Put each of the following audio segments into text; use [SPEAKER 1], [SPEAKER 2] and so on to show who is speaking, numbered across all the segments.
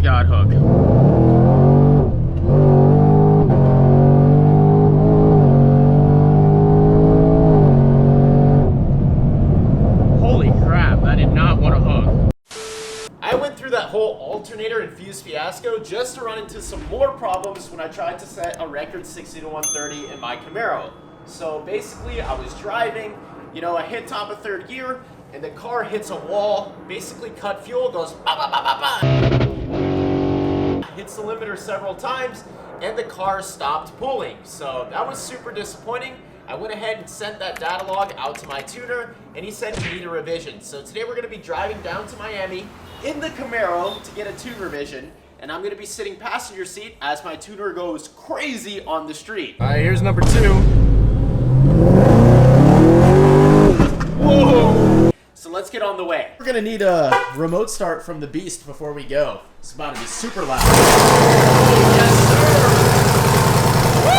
[SPEAKER 1] TobyVegaD hook. Holy crap, I did not want to hook. I went through that whole alternator and fuse fiasco just to run into some more problems when I tried to set a record 60 to 130 in my Camaro. So basically I was driving, you know, I hit top of third gear and the car hits a wall, basically cut fuel, goes ba ba ba ba ba. Hits the limiter several times and the car stopped pulling. So that was super disappointing. I went ahead and sent that data log out to my tuner and he said we need a revision. So today we're gonna be driving down to Miami in the Camaro to get a tune revision. And I'm gonna be sitting passenger seat as my tuner goes crazy on the street. All right, here's number 2. Whoa! So let's get on the way. We're gonna need a remote start from the beast before we go. It's about to be super loud. Yes, sir! Woo!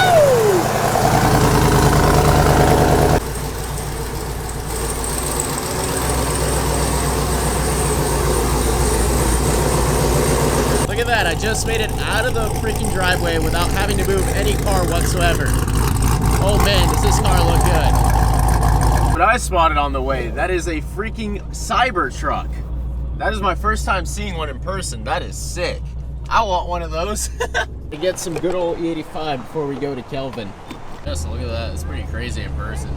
[SPEAKER 1] Look at that, I just made it out of the freaking driveway without having to move any car whatsoever. Oh man, does this car look good. What I spotted on the way, that is a freaking Cybertruck. That is my first time seeing one in person. That is sick. I want one of those. To get some good old E85 before we go to Kelvin. Just look at that, it's pretty crazy in person.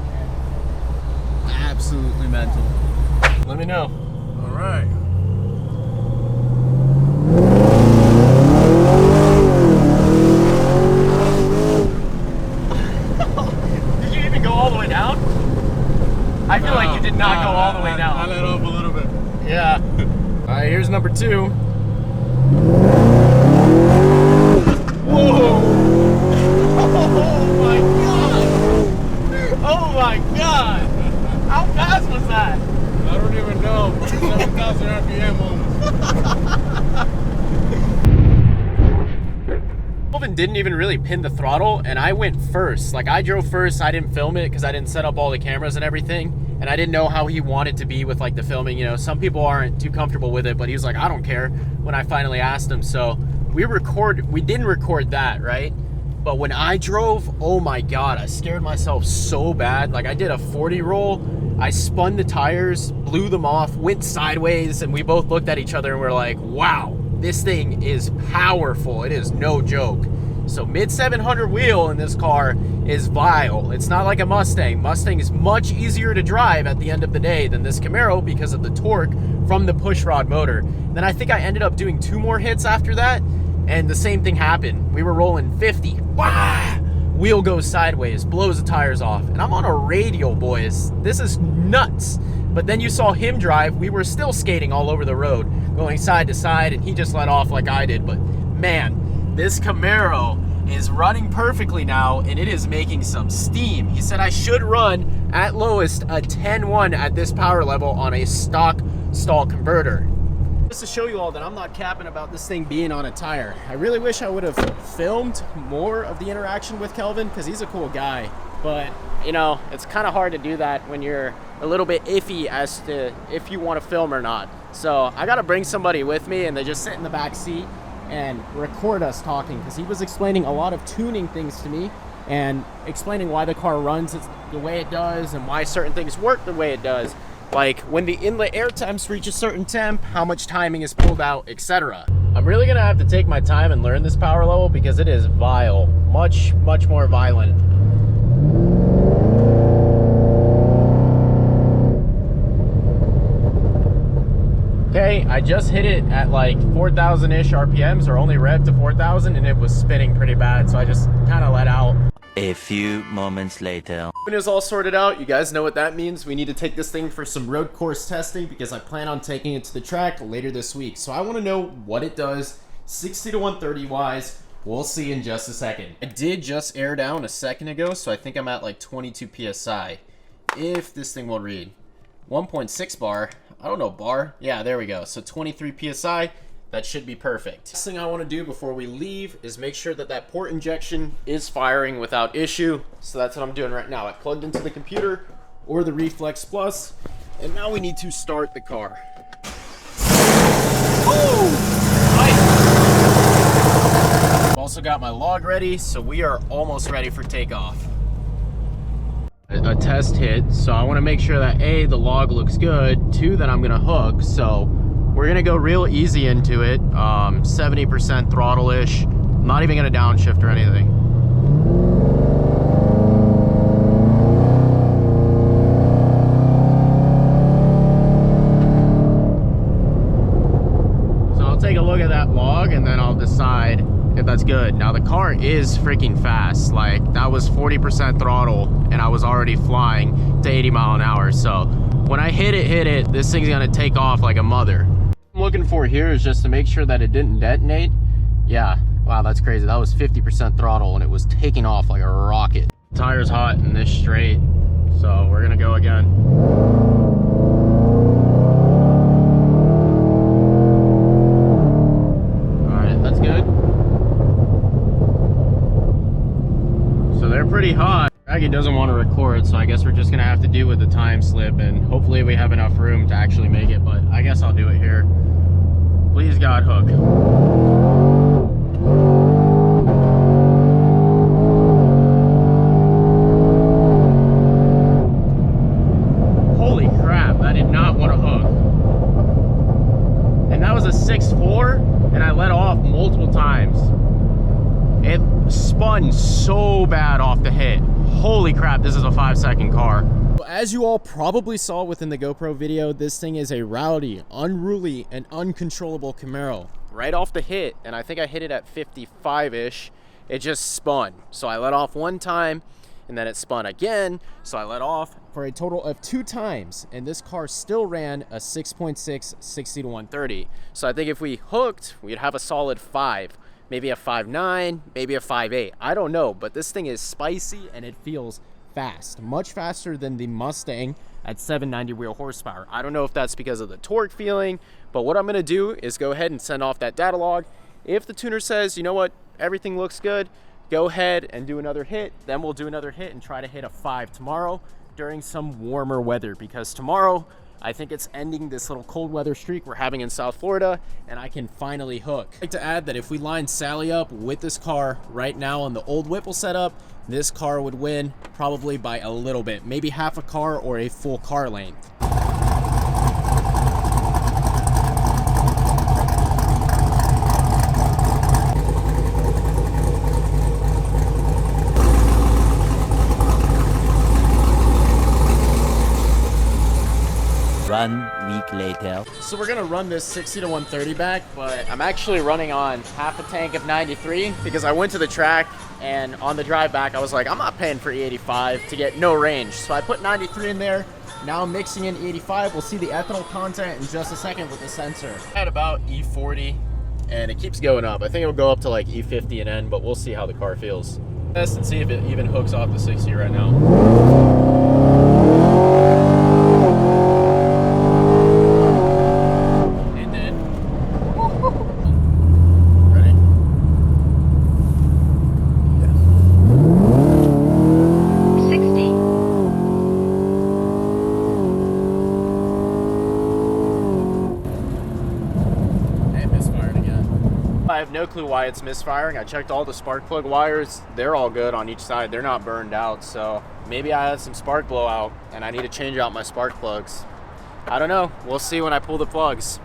[SPEAKER 1] Absolutely mental. Let me know. All right. Did you even go all the way down? I feel like you did not go all the way down.
[SPEAKER 2] I let off a little bit.
[SPEAKER 1] Yeah. All right, here's number 2. Whoa! Oh my god! Oh my god! How fast was that?
[SPEAKER 2] I don't even know. 7,000 RPM almost.
[SPEAKER 1] Kelvin didn't even really pin the throttle, and I went first. Like, I drove first. I didn't film it because I didn't set up all the cameras and everything, and I didn't know how he wanted to be with like the filming. You know, some people aren't too comfortable with it, but he was like, I don't care, when I finally asked him. So we didn't record that, right? But when I drove, oh my god, I scared myself so bad. Like, I did a 40 roll, I spun the tires, blew them off, went sideways, and we both looked at each other and we're like, wow, this thing is powerful. It is no joke. So mid 700 wheel in this car is vile. It's not like a Mustang. Mustang is much easier to drive at the end of the day than this Camaro because of the torque from the pushrod motor. Then I think I ended up doing 2 more hits after that, and the same thing happened. We were rolling 50. Wah! Wheel goes sideways, blows the tires off, and I'm on a radial, boys. This is nuts. But then you saw him drive. We were still skating all over the road, going side to side, and he just let off like I did. But man, this Camaro is running perfectly now, and it is making some steam. He said I should run at lowest a 10-1 at this power level on a stock stall converter. Just to show you all that I'm not capping about this thing being on a tire. I really wish I would have filmed more of the interaction with Kelvin because he's a cool guy. But, you know, it's kind of hard to do that when you're a little bit iffy as to if you want to film or not. So I got to bring somebody with me, and they just sit in the back seat and record us talking, because he was explaining a lot of tuning things to me and explaining why the car runs the way it does and why certain things work the way it does. Like when the inlet air temps reach a certain temp, how much timing is pulled out, etc. I'm really gonna have to take my time and learn this power level because it is vile. Much, much more violent. Okay, I just hit it at like 4,000-ish RPMs, or only revved to 4,000, and it was spinning pretty bad, so I just kind of let out.
[SPEAKER 3] A few moments later.
[SPEAKER 1] When it was all sorted out, you guys know what that means. We need to take this thing for some road course testing because I plan on taking it to the track later this week. So I want to know what it does 60 to 130 wise. We'll see in just a second. I did just air down a second ago, so I think I'm at like 22 PSI. If this thing will read. 1.6 bar. I don't know, bar. Yeah, there we go. So 23 PSI. That should be perfect. Next thing I want to do before we leave is make sure that that port injection is firing without issue. So that's what I'm doing right now. I plugged into the computer or the Reflex Plus, and now we need to start the car. Oh! Nice. my log ready, so we are almost ready for takeoff. A test hit, so I want to make sure that A, the log looks good, 2, that I'm gonna hook. So we're gonna go real easy into it, 70% throttle-ish, not even gonna downshift or anything. So I'll take a look at that log and then I'll decide if that's good. Now the car is freaking fast. Like, that was 40% throttle and I was already flying to 80 mile an hour. So when I hit it, this thing's gonna take off like a mother. What I'm looking for here is just to make sure that it didn't detonate. Yeah, wow, that's crazy. That was 50% throttle and it was taking off like a rocket. Tire's hot in this straight, so we're gonna go again. Pretty hot. Aggie doesn't want to record, so I guess we're just gonna have to do with the time slip, and hopefully we have enough room to actually make it, but I guess I'll do it here. Please God, hook. Holy crap, I did not want to hook. And that was a 6.4 and I let off multiple times. It spun so bad off the hit. Holy crap, this is a 5-second car. As you all probably saw within the GoPro video, this thing is a rowdy, unruly, and uncontrollable Camaro. Right off the hit, and I think I hit it at 55-ish, it just spun. So I let off one time, and then it spun again, so I let off for a total of 2 times, and this car still ran a 6.6 60 to 130. So I think if we hooked, we'd have a solid 5. Maybe a 5.9, maybe a 5.8. I don't know, but this thing is spicy and it feels fast. Much faster than the Mustang at 790 wheel horsepower. I don't know if that's because of the torque feeling, but what I'm gonna do is go ahead and send off that data log. If the tuner says, you know what, everything looks good, go ahead and do another hit. Then we'll do another hit and try to hit a 5 tomorrow during some warmer weather, because tomorrow, I think it's ending this little cold weather streak we're having in South Florida, and I can finally hook. I'd like to add that if we line Sally up with this car right now on the old Whipple setup, this car would win probably by a little bit, maybe half a car or a full car length.
[SPEAKER 3] One week later.
[SPEAKER 1] So we're gonna run this 60 to 130 back, but I'm actually running on half a tank of 93 because I went to the track and on the drive back I was like, I'm not paying for E85 to get no range. So I put 93 in there. Now I'm mixing in E85. We'll see the ethanol content in just a second with the sensor. At about E40 and it keeps going up. I think it'll go up to like E50 and end, but we'll see how the car feels. Test and see if it even hooks off the 60 right now. I have no clue why it's misfiring. I checked all the spark plug wires. They're all good on each side. They're not burned out. So maybe I had some spark blowout and I need to change out my spark plugs. I don't know. We'll see when I pull the plugs.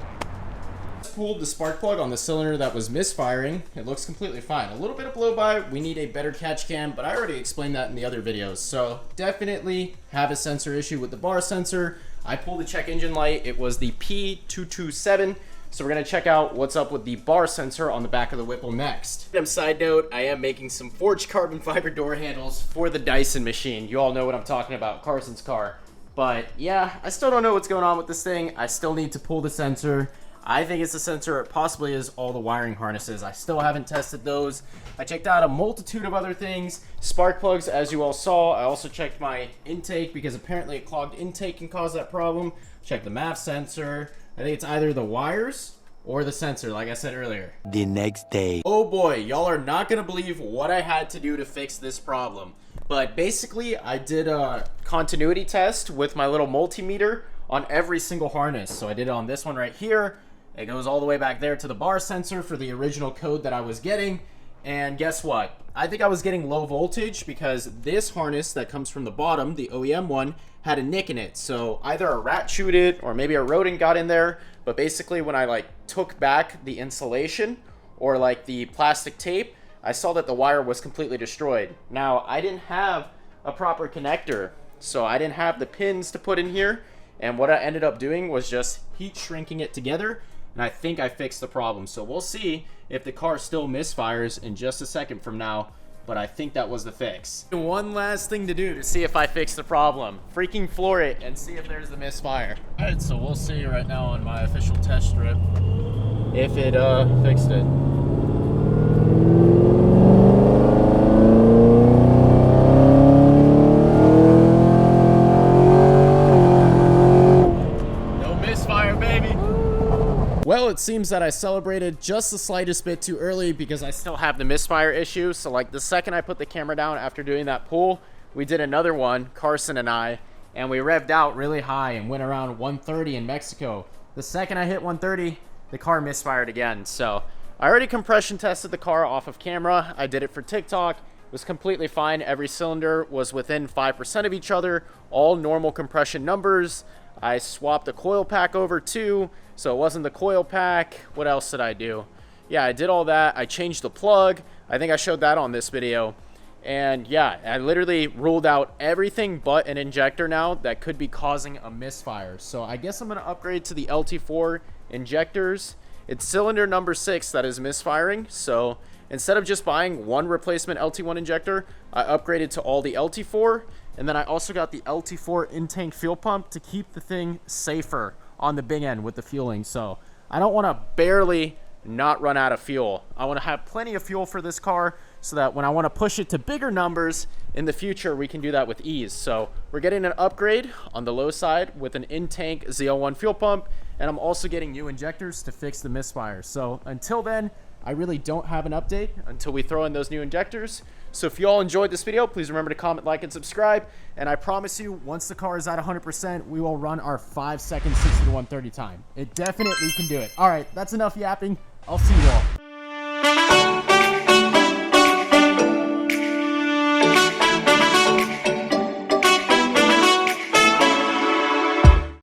[SPEAKER 1] I pulled the spark plug on the cylinder that was misfiring. It looks completely fine. A little bit of blow by. We need a better catch cam, but I already explained that in the other videos. So definitely have a sensor issue with the bar sensor. I pulled the check engine light. It was the P227. So we're gonna check out what's up with the bar sensor on the back of the Whipple next. Side note, I am making some forged carbon fiber door handles for the Dyson machine. You all know what I'm talking about, Carson's car. But yeah, I still don't know what's going on with this thing. I still need to pull the sensor. I think it's the sensor, it possibly is all the wiring harnesses. I still haven't tested those. I checked out a multitude of other things. Spark plugs, as you all saw. I also checked my intake because apparently a clogged intake can cause that problem. Checked the MAF sensor. I think it's either the wires or the sensor, like I said earlier.
[SPEAKER 3] The next day.
[SPEAKER 1] Oh boy, y'all are not gonna believe what I had to do to fix this problem. But basically, I did a continuity test with my little multimeter on every single harness. So I did it on this one right here. It goes all the way back there to the bar sensor for the original code that I was getting. and guess what? I think I was getting low voltage because this harness that comes from the bottom, the OEM one, had a nick in it. So either a rat chewed it or maybe a rodent got in there. But basically when I like took back the insulation or like the plastic tape, I saw that the wire was completely destroyed. Now I didn't have a proper connector, so I didn't have the pins to put in here. And what I ended up doing was just heat shrinking it together. And I think I fixed the problem. So we'll see if the car still misfires in just a second from now. But I think that was the fix. One last thing to do to see if I fix the problem. Freaking floor it and see if there's the misfire. All right, so we'll see right now on my official test strip if it fixed it. Well, it seems that I celebrated just the slightest bit too early because I still have the misfire issue. So like the second I put the camera down after doing that pull, we did another one, Carson and I, and we revved out really high and went around 130 in Mexico. The second I hit 130, the car misfired again. So I already compression tested the car off of camera. I did it for TikTok. It was completely fine. Every cylinder was within 5% of each other, all normal compression numbers. I swapped the coil pack over too, so it wasn't the coil pack. What else did I do? Yeah, I did all that. I changed the plug. I think I showed that on this video. And yeah, I literally ruled out everything but an injector now that could be causing a misfire. So I guess I'm gonna upgrade to the LT4 injectors. It's cylinder number 6 that is misfiring. So instead of just buying one replacement LT1 injector, I upgraded to all the LT4. And then I also got the LT4 in-tank fuel pump to keep the thing safer on the big end with the fueling. So I don't want to barely not run out of fuel. I want to have plenty of fuel for this car so that when I want to push it to bigger numbers in the future, we can do that with ease. So we're getting an upgrade on the low side with an in-tank ZL1 fuel pump. And I'm also getting new injectors to fix the misfire. So until then, I really don't have an update until we throw in those new injectors. So if you all enjoyed this video, please remember to comment, like, and subscribe. And I promise you, once the car is at 100%, we will run our 5-second 60 to 130 time. It definitely can do it. All right, that's enough yapping. I'll see you all.